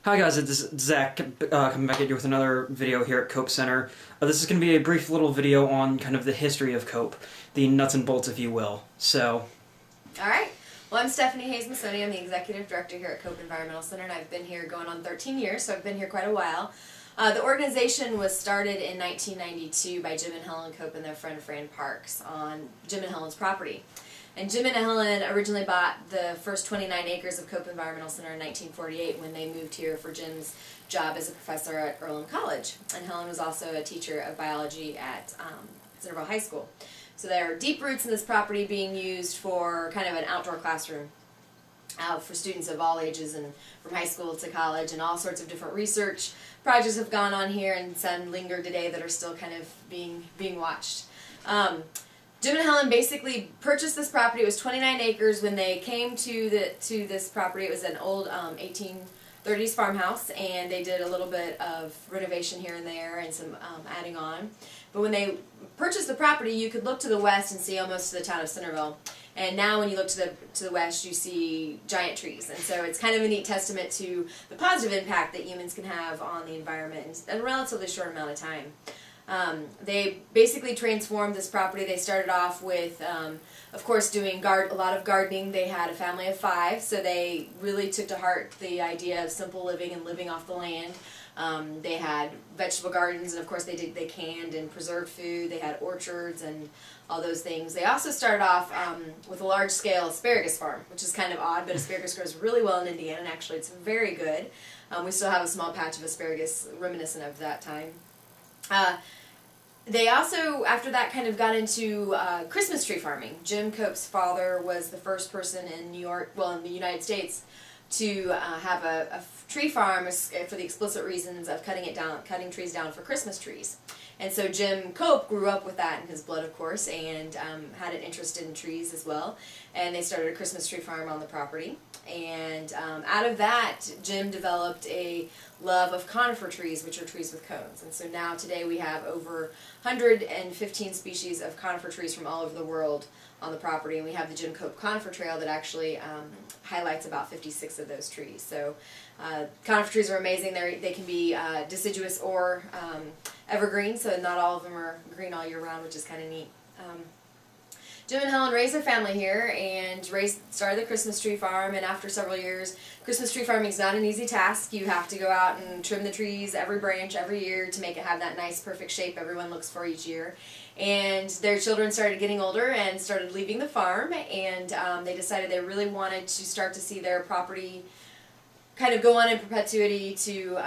Hi guys, it's Zach coming back at you with another video here at Cope Center. This is going to be a brief little video on kind of the history of Cope, the nuts and bolts if you will. Alright, well I'm Stephanie Hays-Mussoni, I'm the Executive Director here at Cope Environmental Center, and I've been here going on 13 years, so I've been here quite a while. The organization was started in 1992 by Jim and Helen Cope and their friend Fran Parks on Jim and Helen's property. And Jim and Helen originally bought the first 29 acres of Cope Environmental Center in 1948 when they moved here for Jim's job as a professor at Earlham College. And Helen was also a teacher of biology at Centerville High School. So there are deep roots in this property being used for kind of an outdoor classroom for students of all ages and from high school to college, and all sorts of different research projects have gone on here and some linger today that are still kind of being watched. Jim and Helen basically purchased this property. It was 29 acres when they came to this property. It was an old 1830s farmhouse, and they did a little bit of renovation here and there and some adding on. But when they purchased the property, you could look to the west and see almost to the town of Centerville. And now when you look to the west, you see giant trees. And so it's kind of a neat testament to the positive impact that humans can have on the environment in a relatively short amount of time. They basically transformed this property. They started off with, of course, doing a lot of gardening. They had a family of 5, so they really took to heart the idea of simple living and living off the land. They had vegetable gardens, and of course they canned and preserved food. They had orchards and all those things. They also started off with a large-scale asparagus farm, which is kind of odd, but asparagus grows really well in Indiana, and actually it's very good. We still have a small patch of asparagus reminiscent of that time. They also, after that, kind of got into Christmas tree farming. Jim Cope's father was the first person in New York, well, in the United States, to have a tree farm for the explicit reasons of cutting trees down for Christmas trees. And so Jim Cope grew up with that in his blood, of course, and had an interest in trees as well. And they started a Christmas tree farm on the property. And out of that, Jim developed a love of conifer trees, which are trees with cones. And so now today we have over 115 species of conifer trees from all over the world on the property. And we have the Jim Cope Conifer Trail that actually highlights about 56 of those trees. So conifer trees are amazing. They can be deciduous or evergreen, so not all of them are green all year round, which is kind of neat. Jim and Helen raised their family here and started the Christmas tree farm, and after several years, Christmas tree farming is not an easy task. You have to go out and trim the trees, every branch, every year, to make it have that nice, perfect shape everyone looks for each year. And their children started getting older and started leaving the farm, and they decided they really wanted to start to see their property kind of go on in perpetuity to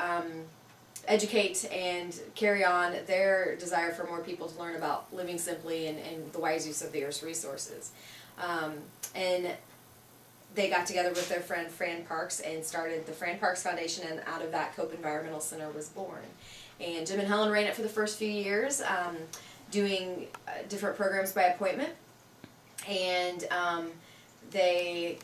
educate and carry on their desire for more people to learn about living simply and the wise use of the earth's resources. And they got together with their friend Fran Parks and started the Fran Parks Foundation, and out of that Cope Environmental Center was born. And Jim and Helen ran it for the first few years, doing different programs by appointment, and they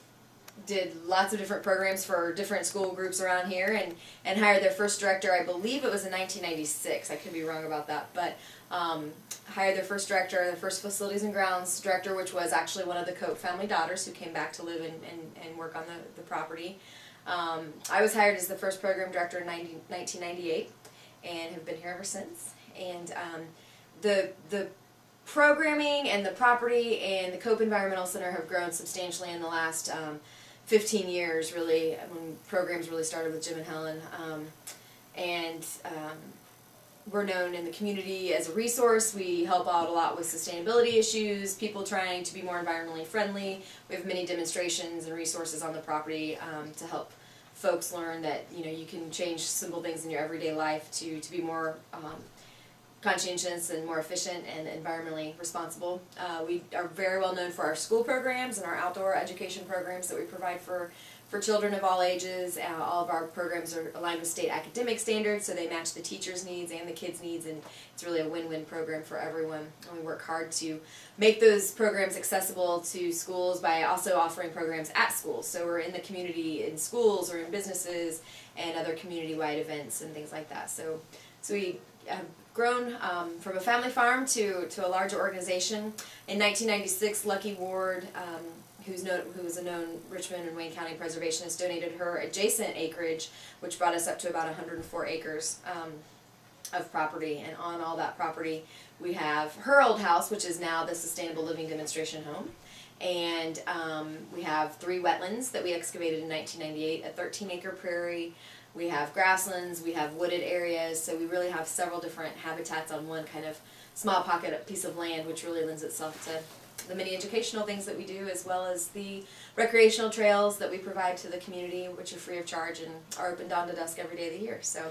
did lots of different programs for different school groups around here, and hired their first director. I believe it was in 1996. I could be wrong about that, but hired their first director, their first facilities and grounds director, which was actually one of the Cope family daughters who came back to live and work on the property. I was hired as the first program director in 1998 and have been here ever since. And the programming and the property and the Cope Environmental Center have grown substantially in the last 15 years, really, when programs really started with Jim and Helen. We're known in the community as a resource. We help out a lot with sustainability issues, people trying to be more environmentally friendly. We have many demonstrations and resources on the property to help folks learn that you can change simple things in your everyday life to be more conscientious and more efficient and environmentally responsible. We are very well known for our school programs and our outdoor education programs that we provide for children of all ages. All of our programs are aligned with state academic standards, so they match the teachers' needs and the kids' needs, and it's really a win-win program for everyone. And we work hard to make those programs accessible to schools by also offering programs at schools. So we're in the community in schools or in businesses and other community-wide events and things like that. So we have grown from a family farm to a larger organization. In 1996, Lucky Ward, who is a known Richmond and Wayne County preservationist, donated her adjacent acreage, which brought us up to about 104 acres of property. And on all that property, we have her old house, which is now the Sustainable Living Demonstration Home. And we have 3 wetlands that we excavated in 1998, a 13-acre prairie. We have grasslands, we have wooded areas, so we really have several different habitats on one kind of small pocket piece of land, which really lends itself to the many educational things that we do, as well as the recreational trails that we provide to the community, which are free of charge and are open dawn to dusk every day of the year. So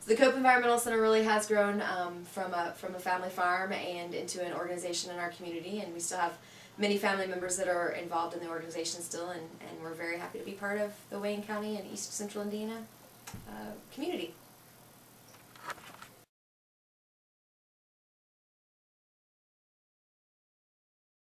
the Cope Environmental Center really has grown from a family farm and into an organization in our community, and we still have many family members that are involved in the organization still, and we're very happy to be part of the Wayne County and East Central Indiana community.